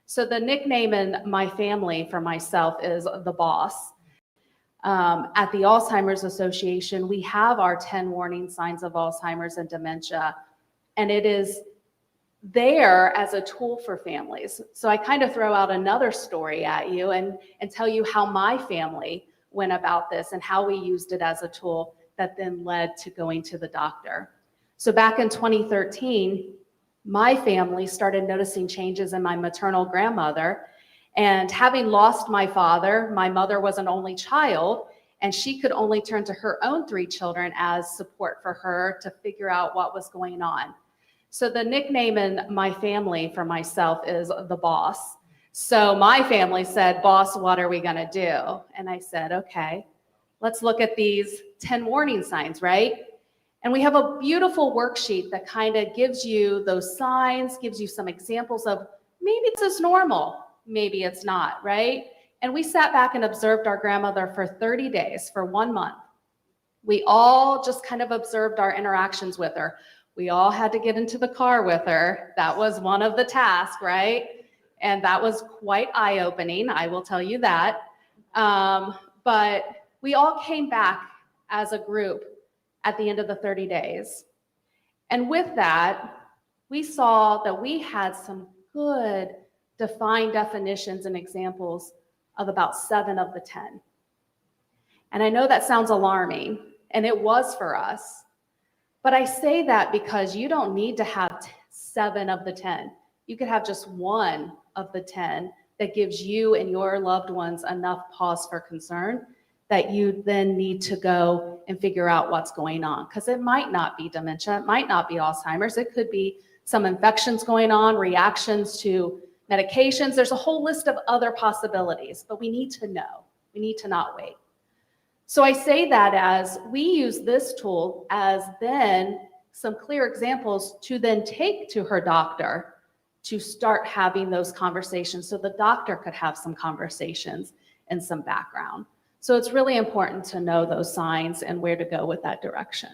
So the nickname in my family for myself is the boss. At the Alzheimer's Association, we have our 10 warning signs of Alzheimer's and dementia, and it is there as a tool for families. So I kind of throw out another story at you and tell you how my family went about this and how we used it as a tool that then led to going to the doctor. So back in 2013, my family started noticing changes in my maternal grandmother. And having lost my father, my mother was an only child, and she could only turn to her own 3 children as support for her to figure out what was going on. So the nickname in my family for myself is the boss. So my family said, "Boss, what are we gonna do?" And I said, okay, let's look at these 10 warning signs, right? And we have a beautiful worksheet that kind of gives you those signs, gives you some examples of maybe this is normal, maybe it's not, right? And we sat back and observed our grandmother for 30 days, for 1 month. We all just kind of observed our interactions with her. We all had to get into the car with her. That was one of the tasks, right? And that was quite eye-opening, I will tell you that. But we all came back as a group at the end of the 30 days. And with that, we saw that we had some good defined definitions and examples of about 7 of the 10. And I know that sounds alarming, and it was for us. But I say that because you don't need to have 7 of the 10. You could have just 1 of the 10 that gives you and your loved ones enough pause for concern that you then need to go and figure out what's going on. Because it might not be dementia, it might not be Alzheimer's, it could be some infections going on, reactions to medications. There's a whole list of other possibilities, but we need to know. We need to not wait. So I say that as we use this tool as then some clear examples to then take to her doctor to start having those conversations so the doctor could have some conversations and some background. So it's really important to know those signs and where to go with that direction.